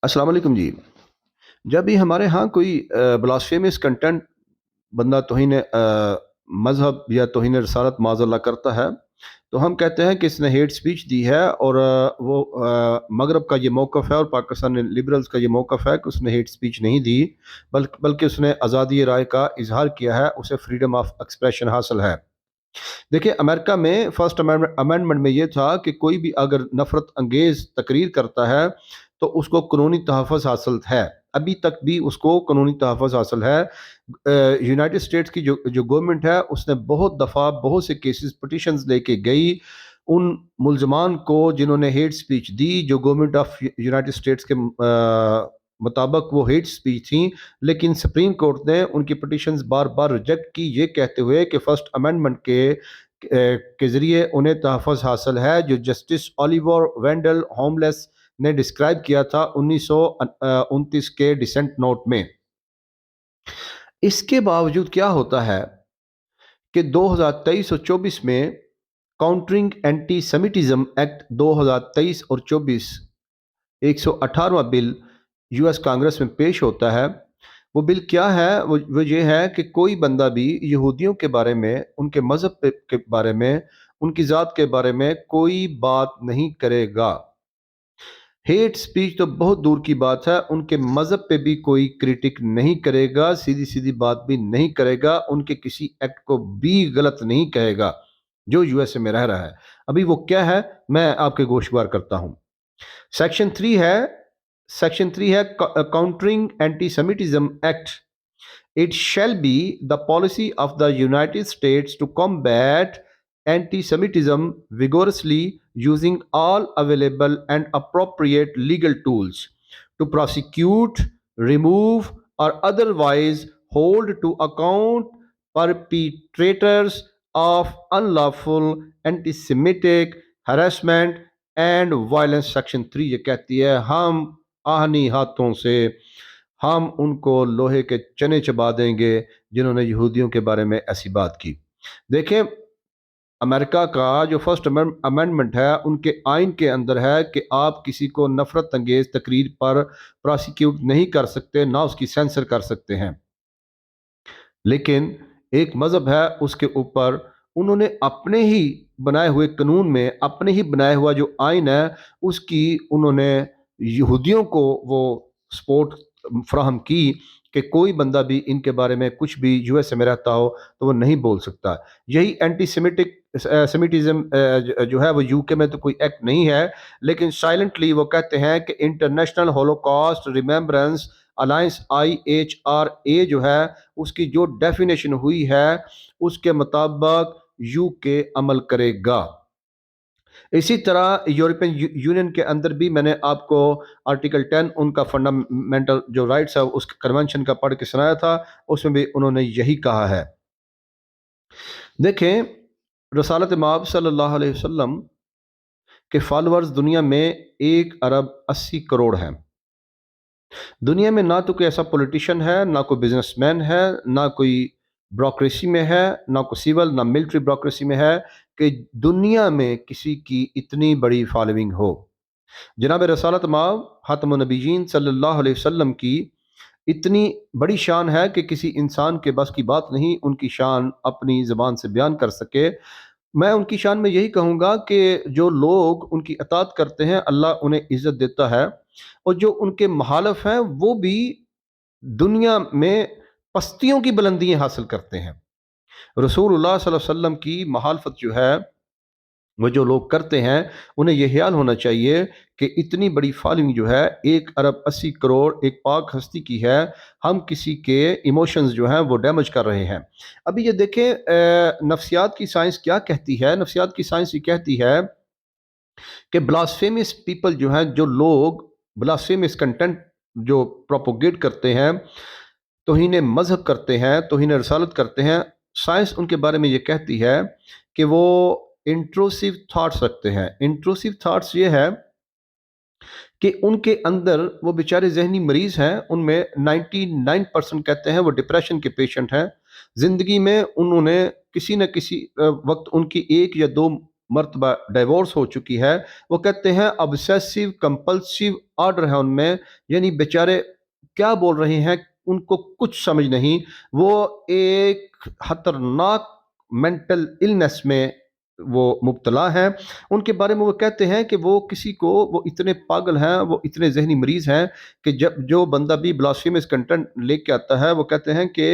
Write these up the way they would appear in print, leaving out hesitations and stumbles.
अस्सलाम वालेकुम जी। जब भी हमारे यहाँ कोई ब्लास्फेमस कंटेंट बंदा तौहीन मज़हब या तौहीन रिसालत माज़अल्लाह करता है, तो हम कहते हैं कि इसने हेट स्पीच दी है और वो मगरब का ये मौक़िफ़ है और पाकिस्तान लिबरल्स का ये मौक़िफ़ है कि उसने हेट स्पीच नहीं दी, बल्कि उसने आज़ादी राय का इज़हार किया है, उसे फ्रीडम ऑफ एक्सप्रेशन हासिल है। देखिए, अमेरिका में फर्स्ट अमेंडमेंट में ये था कि कोई भी अगर नफ़रत अंगेज़ तकरीर करता है तो उसको कानूनी तहफ़्फ़ुज़ हासिल है। अभी तक भी उसको कानूनी तहफ़्फ़ुज़ हासिल है। यूनाइटेड स्टेट्स की जो जो गवर्नमेंट है उसने बहुत दफ़ा बहुत से केसेस पिटिशंस लेके गई उन मुल्ज़मान को जिन्होंने हेट स्पीच दी, जो गवर्नमेंट ऑफ यूनाइटेड स्टेट्स के मुताबिक वो हेट स्पीच थी, लेकिन सुप्रीम कोर्ट ने उनकी पिटिशंस बार बार रिजेक्ट की, ये कहते हुए कि फर्स्ट अमेंडमेंट के ज़रिए उन्हें तहफ़्फ़ुज़ हासिल है, जो जस्टिस ओलिवर वेंडल होमलेस ने डिस्क्राइब किया था 1929 के डिसेंट नोट में। इसके बावजूद क्या होता है कि 2023 और 24 में काउंटरिंग एंटी सेमिटिज्म एक्ट 2023 और 24 118वां बिल यूएस कांग्रेस में पेश होता है। वो बिल क्या है? वो ये है कि कोई बंदा भी यहूदियों के बारे में, उनके मज़हब के बारे में, उनकी ज़ात के बारे में कोई बात नहीं करेगा। हेट स्पीच तो बहुत दूर की बात है, उनके मज़हब पे भी कोई क्रिटिक नहीं करेगा, सीधी-सीधी बात भी नहीं करेगा, उनके किसी एक्ट को भी गलत नहीं कहेगा, जो यूएसए में रह रहा है। अभी वो क्या है, मैं आपके गोशवार करता हूँ। सेक्शन 3 है सेक्शन 3 है countering anti-Semitism act. It shall be the policy of the United States to combat anti Semitism vigorously using all available and appropriate legal tools to prosecute, remove, or otherwise hold to account perpetrators of unlawful anti Semitic harassment and violence. Section 3 ये कहती है हम आहनी हाथों से हम उनको लोहे के चने चबा देंगे जिन्होंने यहूदियों के बारे में ऐसी बात की। देखें, अमेरिका का जो फर्स्ट अमेंडमेंट है उनके आइन के अंदर है कि आप किसी को नफरत अंगेज तकरीर पर प्रोसिक्यूट नहीं कर सकते, ना उसकी सेंसर कर सकते हैं। लेकिन एक मज़हब है, उसके ऊपर उन्होंने अपने ही बनाए हुए कानून में, अपने ही बनाया हुआ जो आइन है उसकी उन्होंने यहूदियों को वो सपोर्ट फ्राहम की कि कोई बंदा भी इनके बारे में कुछ भी यूएसए में रहता हो तो वो नहीं बोल सकता। यही एंटी सेमिटिक सेमिटिज्म जो है वो यूके में तो कोई एक्ट नहीं है, लेकिन साइलेंटली वो कहते हैं कि international Holocaust remembrance alliance IHRA जो है उसकी जो डेफिनेशन हुई है उसके मुताबिक यूके अमल करेगा। इसी तरह यूरोपियन यूनियन के अंदर भी मैंने आपको आर्टिकल 10 उनका फंडामेंटल जो राइट्स है उस कन्वेंशन का पढ़ के सुनाया था, उसमें भी उन्होंने यही कहा है। देखें, रसालत माब सल्लल्लाहु अलैहि वसल्लम के फॉलोअर्स दुनिया में 1 अरब 80 करोड़ हैं। दुनिया में ना तो कोई ऐसा पॉलिटिशियन है, ना कोई बिजनेसमैन है, ना कोई ब्यूरोक्रेसी में है, ना कोई सिविल ना मिलिट्री ब्यूरोक्रेसी में है कि दुनिया में किसी की इतनी बड़ी फॉलोइंग हो। जनाब रसालत माब ख़ातमुन नबीयीन सल्लल्लाहु अलैहि वसल्लम की इतनी बड़ी शान है कि किसी इंसान के बस की बात नहीं उनकी शान अपनी ज़बान से बयान कर सके। मैं उनकी शान में यही कहूँगा कि जो लोग उनकी अताअत करते हैं अल्लाह उन्हें इज़्ज़त देता है, और जो उनके मुखालिफ हैं वो भी दुनिया में पस्तियों की बुलंदियाँ हासिल करते हैं। रसूलुल्लाह सल्लल्लाहु अलैहि वसल्लम की मुखालफत जो है वो जो लोग करते हैं उन्हें यह ख्याल होना चाहिए कि इतनी बड़ी फॉलोइंग जो है 1 अरब 80 करोड़ एक पाक हस्ती की है, हम किसी के इमोशंस जो हैं वो डैमेज कर रहे हैं। अभी ये देखें, नफ्सियात की साइंस क्या कहती है? नफ्सियात की साइंस ये कहती है कि ब्लास्फेमस पीपल जो हैं, जो लोग ब्लास्फेमस कंटेंट जो प्रोपोगेट करते हैं, तौहीन मज़हब करते हैं, तौहीन रसालत करते हैं, साइंस उनके बारे में ये कहती है कि वो इंट्रूसिव थॉट्स रखते हैं। इंट्रूसिव थॉट्स ये है कि उनके अंदर वो बेचारे ज़हनी मरीज़ हैं, उनमें 99% कहते हैं वो डिप्रेशन के पेशेंट हैं। ज़िंदगी में उन्होंने किसी न किसी वक़्त उनकी 1 या 2 मरतबा डिवोर्स हो चुकी है, वो कहते हैं ऑब्सेसिव कंपल्सिव ऑर्डर है उनमें, यानी बेचारे क्या बोल रहे हैं उनको कुछ समझ नहीं। वो एक खतरनाक मेंटल इलनेस में वो मुब्तला हैं। उनके बारे में वो कहते हैं कि वो किसी को, वो इतने पागल हैं, वो इतने जहनी मरीज हैं कि जब जो बंदा भी ब्लास्फेमस कंटेंट लेके आता है, वो कहते हैं कि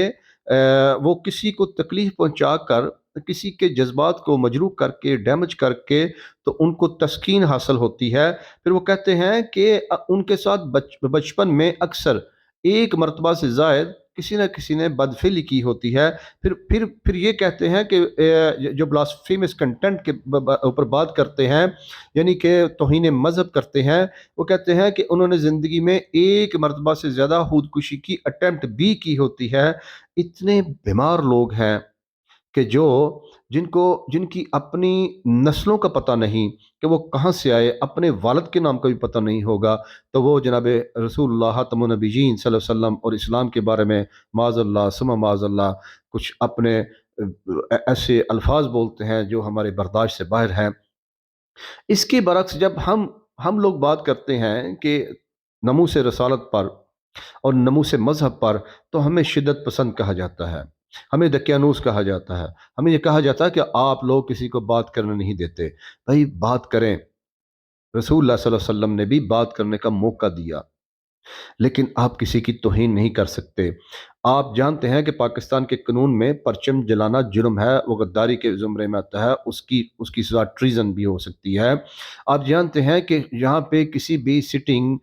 वो किसी को तकलीफ पहुंचा कर, किसी के जज्बात को मजरूह करके, डैमेज करके, तो उनको तस्कीन हासिल होती है। फिर वो कहते हैं कि उनके साथ बचपन में अक्सर एक मरतबा से जायद किसी न किसी ने बदफेली की होती है। फिर ये कहते हैं कि जो ब्लास्फेमस कंटेंट के ऊपर बात करते हैं, यानी कि तौहीन मजहब करते हैं, वो कहते हैं कि उन्होंने ज़िंदगी में एक मरतबा से ज़्यादा खुदकुशी की अटेम्प्ट भी की होती है। इतने बीमार लोग हैं कि जिनको जिनकी अपनी नस्लों का पता नहीं कि वो कहाँ से आए, अपने वालिद के नाम का भी पता नहीं होगा, तो वो जनाब रसूलुल्लाह खातमुन नबीयीन सल्लल्लाहु अलैहि वसल्लम और इस्लाम के बारे में माज़अल्लाह सुम्मा माज़अल्लाह कुछ अपने ऐसे अल्फाज बोलते हैं जो हमारे बर्दाश्त से बाहर हैं। इसके बरक्स जब हम लोग बात करते हैं कि नमूस रसालत पर और नमूस मजहब पर, तो हमें शिद्दत पसंद कहा जाता है, हमें दकियानूस कहा जाता है, हमें ये कहा जाता है कि आप लोग किसी को बात करने नहीं देते। भाई बात करें, रसूलुल्लाह सल्लल्लाहु अलैहि वसल्लम ने भी बात करने का मौका दिया, लेकिन आप किसी की तौहीन नहीं कर सकते। आप जानते हैं कि पाकिस्तान के कानून में परचम जलाना जुर्म है, वो गद्दारी के ज़ुमरे में आता है, उसकी उसकी सज़ा ट्रीज़न भी हो सकती है। आप जानते हैं कि यहाँ पे किसी भी सिटिंग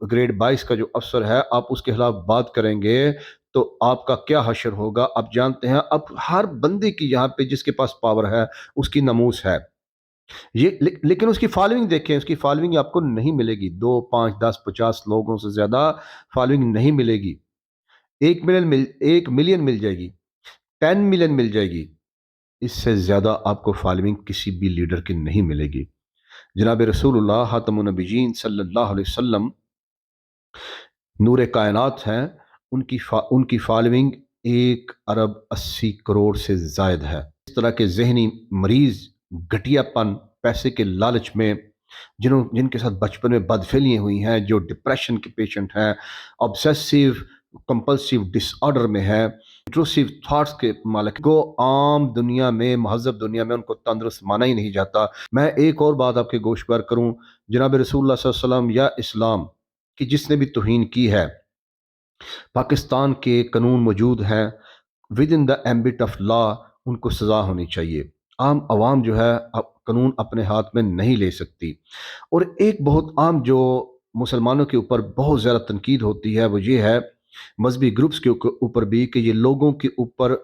ग्रेड 22 का जो अफसर है, आप उसके खिलाफ बात करेंगे तो आपका क्या हशर होगा। आप जानते हैं, अब हर बंदे की यहाँ पे जिसके पास पावर है उसकी नमूस है। लेकिन उसकी फॉलोइंग देखें, उसकी फॉलोइंग आपको नहीं मिलेगी, 2 5 10 50 लोगों से ज़्यादा फॉलोइंग नहीं मिलेगी। 1 मिलियन मिल जाएगी, 10 मिलियन मिल जाएगी, इससे ज़्यादा आपको फॉलोइंग किसी भी लीडर की नहीं मिलेगी। जनाब रसूलुल्लाह खातमुन नबिय्यीन सल्लल्लाहु अलैहि वसल्लम नूर कायनात हैं, उनकी फॉलोइंग 1 अरब 80 करोड़ से जायद है। इस तरह के जहनी मरीज, घटियापन, पैसे के लालच में जिनके साथ बचपन में बदफेलियाँ हुई हैं, जो डिप्रेशन के पेशेंट हैं, ऑब्सेसिव कंपल्सिव डिसऑर्डर में है, इंट्रूसिव थॉट्स के मालिक को आम दुनिया में, महजब दुनिया में उनको तंदुरुस्त माना ही नहीं जाता। मैं एक और बात आपके गोशबार करूं, जनाब रसूलुल्लाह सल्लल्लाहु अलैहि वसल्लम या इस्लाम की जिसने भी तौहीन की है, पाकिस्तान के कानून मौजूद हैं, with in the ambit of law उनको सज़ा होनी चाहिए। आम आवाम जो है अब कानून अपने हाथ में नहीं ले सकती। और एक बहुत आम जो मुसलमानों के ऊपर बहुत ज़्यादा तनकीद होती है, वो ये है मजहबी ग्रुप्स के ऊपर भी, कि ये लोगों के ऊपर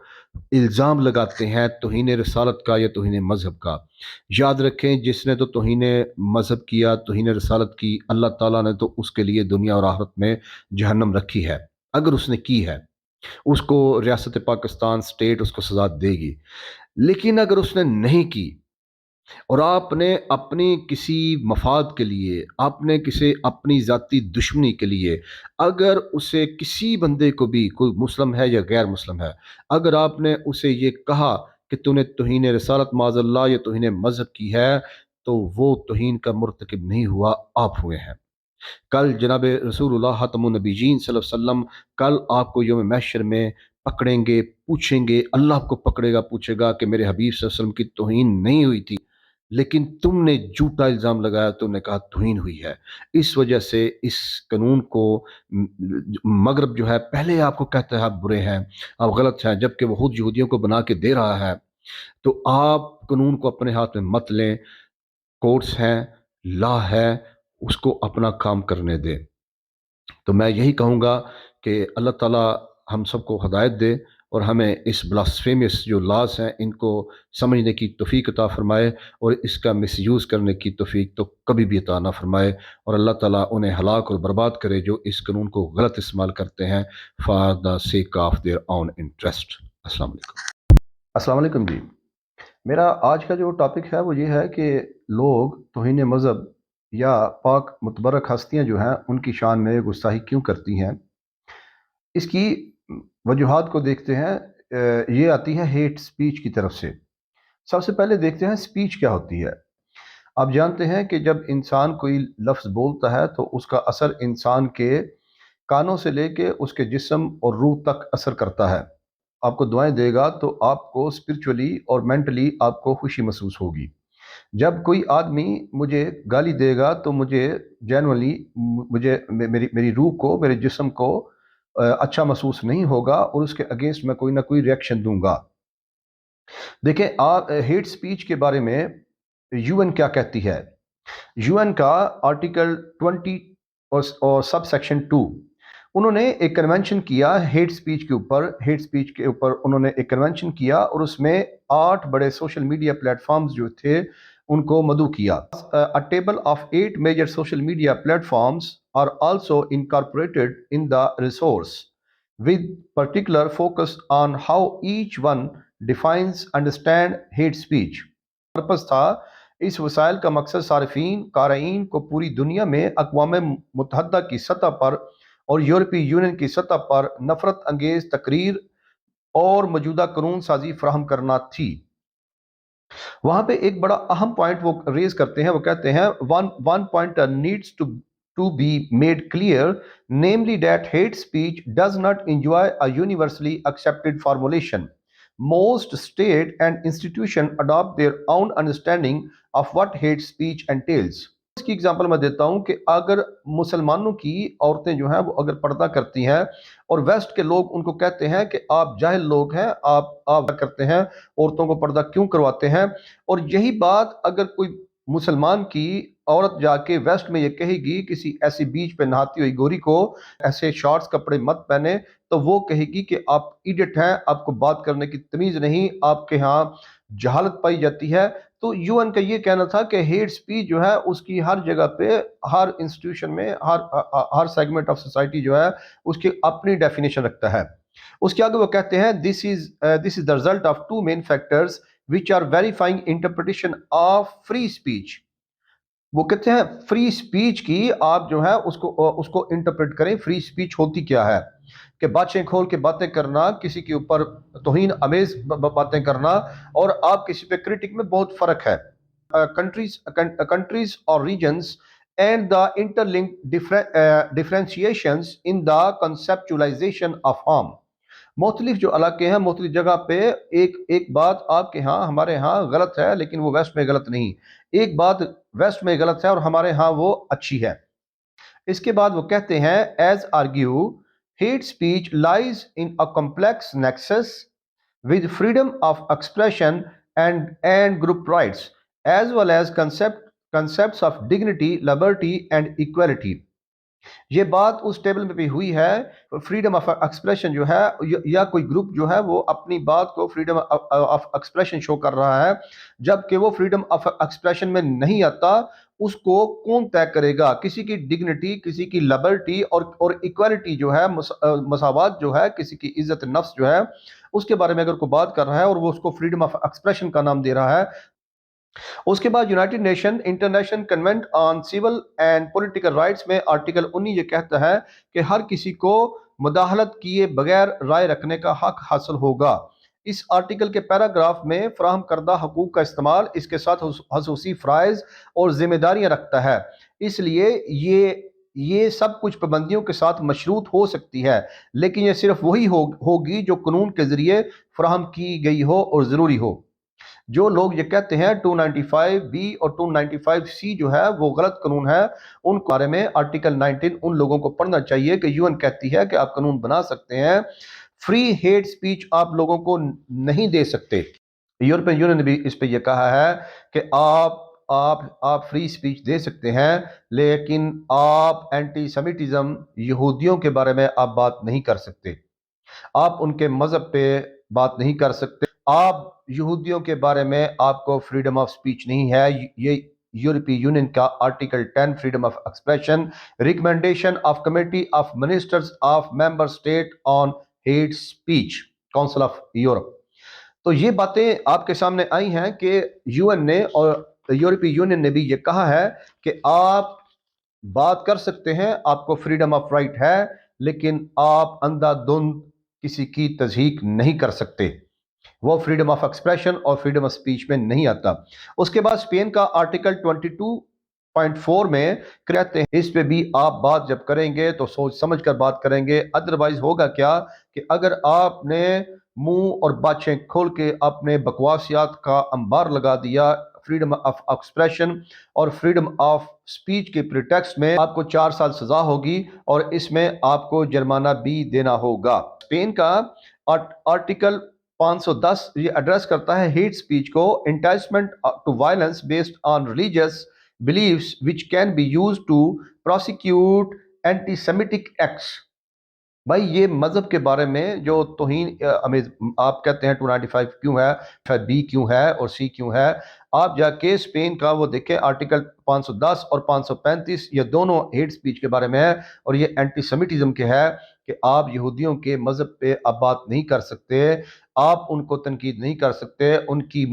इल्ज़ाम लगाते हैं तौहीन रसालत का या तौहीन मजहब का। याद रखें, जिसने तो तौहीन मजहब किया, तौहीन रसालत की, अल्लाह ताला ने तो उसके लिए दुनिया और आखिरत में जहन्नम रखी है। अगर उसने की है, उसको रियासत पाकिस्तान स्टेट उसको सजा देगी। लेकिन अगर उसने नहीं की और आपने अपनी किसी मफाद के लिए, आपने किसी अपनी ज़ाती दुश्मनी के लिए, अगर उसे किसी बंदे को भी, कोई मुस्लिम है या गैर मुस्लिम है, अगर आपने उसे ये कहा कि तूने तौहीन रसालत माज़अल्लाह या तौहीन मजहब की है, तो वो तौहीन का मुर्तकिब नहीं हुआ, आप हुए हैं। कल जनाब रसूलुल्लाह खातमुन नबिय्यीन सल्लल्लाहु अलैहि वसल्लम कल आपको यौम महशर में पकड़ेंगे, पूछेंगे, अल्लाह आपको पकड़ेगा, पूछेगा कि मेरे हबीब सल्लल्लाहु अलैहि वसल्लम की तौहीन नहीं हुई थी, लेकिन तुमने झूठा इल्ज़ाम लगाया, तुमने कहा तौहीन हुई है। इस वजह से इस कानून को मगरब जो है पहले आपको कहता है आप बुरे हैं, आप गलत हैं, जबकि वो खुद यहूदियों को बना के दे रहा है। तो आप कानून को अपने हाथ में मत लें। कोर्ट्स हैं, लॉ है, उसको अपना काम करने दें। तो मैं यही कहूँगा कि अल्लाह ताला हम सबको हदायत दे और हमें इस ब्लास्फेमियस जो लॉज हैं इनको समझने की तौफीक अता फ़रमाए, और इसका मिसयूज़ करने की तौफीक तो कभी भी अता ना फ़रमाए। और अल्लाह ताला उन्हें हलाक और बर्बाद करे जो इस कानून को गलत इस्तेमाल करते हैं for the sake of their own interest. अस्सलाम वालेकुम। अस्सलाम वालेकुम जी। मेरा आज का जो टॉपिक है वो ये है कि लोग तौहीन मज़हब या पाक मुतबरक हस्तियाँ जो हैं उनकी शान में गुस्ताखी क्यों करती हैं। इसकी वजूहात को देखते हैं। ये आती है हेट स्पीच की तरफ से। سب سے پہلے دیکھتے ہیں اسپیچ کیا ہوتی ہے۔ آپ جانتے ہیں کہ جب انسان کوئی لفظ بولتا ہے تو اس کا اثر انسان کے کانوں سے لے کے اس کے جسم اور روح تک اثر کرتا ہے۔ آپ کو دعائیں دے گا تو آپ کو اسپرچولی اور مینٹلی آپ کو خوشی محسوس ہوگی۔ جب کوئی آدمی مجھے گالی دے گا تو مجھے جینولی مجھے میری روح کو، میرے جسم کو اچھا محسوس نہیں ہوگا اور اس کے اگینسٹ میں کوئی نہ کوئی ریئیکشن دوں گا۔ دیکھیں آپ ہیٹ سپیچ کے بارے میں یو این کیا کہتی ہے۔ یو این کا آرٹیکل 20 اور سب سیکشن 2، انہوں نے ایک کنونشن کیا ہیٹ سپیچ کے اوپر انہوں نے ایک کنونشن کیا اور اس میں 8 بڑے سوشل میڈیا پلیٹ فارمز جو تھے ان کو مدعو کیا۔ A table of 8 major social media platforms are also incorporated in the resource, with particular focus on how each one defines understand hate speech۔ Purpose تھا اس وسائل کا مقصد صارفین قارئین کو پوری دنیا میں اقوام متحدہ کی سطح پر اور یورپی یونین کی سطح پر نفرت انگیز تقریر اور موجودہ قانون سازی فراہم کرنا تھی۔ وہاں پہ ایک بڑا اہم پوائنٹ وہ ریز کرتے ہیں، وہ کہتے ہیں one point needs to be made clear, namely that hate speech does not enjoy a universally accepted formulation. Most state and institution adopt their own understanding of what hate speech entails۔ اس کی example میں دیتا ہوں کہ اگر مسلمانوں کی عورتیں جو ہیں وہ اگر پردہ کرتی ہیں اور ویسٹ کے لوگ ان کو کہتے ہیں کہ آپ جاہل لوگ ہیں، آپ کرتے ہیں، عورتوں کو پردہ کیوں کرواتے ہیں، اور یہی بات اگر کوئی مسلمان کی عورت جا کے ویسٹ میں یہ کہے گی کسی ایسی بیچ پہ نہاتی ہوئی گوری کو ایسے شارٹس کپڑے مت پہنے، تو وہ کہے گی کہ آپ ایڈٹ ہیں، آپ کو بات کرنے کی تمیز نہیں، آپ کے ہاں جہالت پائی جاتی ہے۔ تو یو این کا یہ کہنا تھا کہ ہیٹ سپیچ جو ہے اس کی ہر جگہ پہ، ہر انسٹیٹیوشن میں، ہر سیگمنٹ آف سوسائٹی جو ہے اس کی اپنی ڈیفینیشن رکھتا ہے۔ اس کے آگے وہ کہتے ہیں this is the result of two main factors which are verifying interpretation of free speech۔ وہ کہتے ہیں فری سپیچ کی آپ جو ہے اس کو انٹرپریٹ کریں، فری سپیچ ہوتی کیا ہے، کہ باتیں کھول کے باتیں کرنا، کسی کے اوپر توہین آمیز باتیں کرنا اور آپ کسی پہ کرٹک میں بہت فرق ہے۔ کنٹریز اور regions and the interlinked differentiations in the conceptualization of harm. مختلف جو علاقے ہیں، مختلف جگہ پہ ایک بات آپ کے ہاں ہمارے ہاں غلط ہے لیکن وہ ویسٹ میں غلط نہیں، ایک بات ویسٹ میں غلط ہے اور ہمارے ہاں وہ اچھی ہے۔ اس کے بعد وہ کہتے ہیں as argue hate speech lies in a complex nexus with freedom of expression and group rights as well as concepts of dignity, liberty and equality۔ یہ بات اس ٹیبل میں بھی ہوئی ہے، فریڈم آف ایکسپریشن جو ہے یا کوئی گروپ جو ہے وہ اپنی بات کو فریڈم آف ایکسپریشن شو کر رہا ہے، جبکہ وہ فریڈم آف ایکسپریشن میں نہیں آتا، اس کو کون طے کرے گا؟ کسی کی ڈگنیٹی، کسی کی لبرٹی اور ایکوالٹی جو ہے، مساوات جو ہے، کسی کی عزت نفس جو ہے، اس کے بارے میں اگر کوئی بات کر رہا ہے اور وہ اس کو فریڈم آف ایکسپریشن کا نام دے رہا ہے۔ اس کے بعد United Nation International Covenant on Civil and Political Rights میں آرٹیکل 19 یہ کہتا ہے کہ ہر کسی کو مداخلت کیے بغیر رائے رکھنے کا حق حاصل ہوگا۔ اس آرٹیکل کے پیراگراف میں فراہم کردہ حقوق کا استعمال اس کے ساتھ خصوصی فرائض اور ذمہ داریاں رکھتا ہے، اس لیے یہ سب کچھ پابندیوں کے ساتھ مشروط ہو سکتی ہے، لیکن یہ صرف وہی ہوگی جو قانون کے ذریعے فراہم کی گئی ہو اور ضروری ہو۔ جو لوگ یہ کہتے ہیں 295 بی اور 295 سی جو ہے وہ غلط قانون ہے، ان کے بارے میں آرٹیکل 19 ان لوگوں کو پڑھنا چاہیے کہ یو این کہتی ہے کہ آپ قانون بنا سکتے ہیں، فری ہیٹ سپیچ آپ لوگوں کو نہیں دے سکتے۔ یورپین یونین نے بھی اس پہ یہ کہا ہے کہ آپ فری سپیچ دے سکتے ہیں لیکن آپ اینٹی سیمیٹزم، یہودیوں کے بارے میں آپ بات نہیں کر سکتے، آپ ان کے مذہب پہ بات نہیں کر سکتے، آپ یہودیوں کے بارے میں آپ کو فریڈم آف سپیچ نہیں ہے۔ یہ یورپی یونین کا article 10 freedom of expression, recommendation of committee of ministers of member state on hate speech, council of Europe. تو یہ باتیں آپ کے سامنے آئی ہیں کہ یو این نے اور یورپی یونین نے بھی یہ کہا ہے کہ آپ بات کر سکتے ہیں، آپ کو فریڈم آف رائٹ ہے، لیکن آپ اندھا دھند کسی کی تضحیک نہیں کر سکتے۔ वो फ्रीडम ऑफ एक्सप्रेशन और फ्रीडम ऑफ स्पीच में नहीं आता। उसके बाद स्पेन का आर्टिकल 22.4 में कहते हैं, इस पे भी आप बात जब करेंगे तो सोच समझ कर बात करेंगे, अदरवाइज होगा क्या कि अगर आपने मुंह और बातें खोल के अपने बकवासियात का अंबार लगा दिया फ्रीडम ऑफ एक्सप्रेशन और फ्रीडम ऑफ स्पीच के प्रिटेक्स्ट में, आपको 4 साल सजा होगी और इसमें आपको जुर्माना भी देना होगा। स्पेन का आर्टिकल 510 ये एड्रेस करता है हेट स्पीच को, incitement to violence based on religious beliefs which can be used to prosecute antisemitic acts. भाई ये मजहब के बारे में जो तौहीन हमें आप कहते हैं 295 क्यों है, फिर बी क्यों है और सी क्यों है, आप जाके स्पेन का वो देखें आर्टिकल 510 और 535, ये दोनों हेट स्पीच के बारे में है और ये एंटीसेमिटिज्म के है कि आप यहूदियों के मजहब पे अब बात नहीं कर सकते, आप उनको तनकीद नहीं कर सकते, उनकी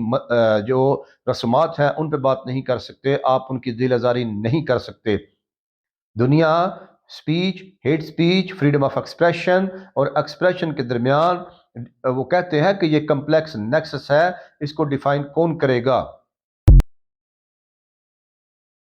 जो रस्मात हैं उन पे बात नहीं कर सकते, आप उनकी दिल आज़ारी नहीं कर सकते। दुनिया speech, hate speech, freedom of expression और एक्सप्रेशन के दरमियान वो कहते हैं कि ये कम्प्लेक्स नेक्सस है, इसको डिफाइन कौन करेगा।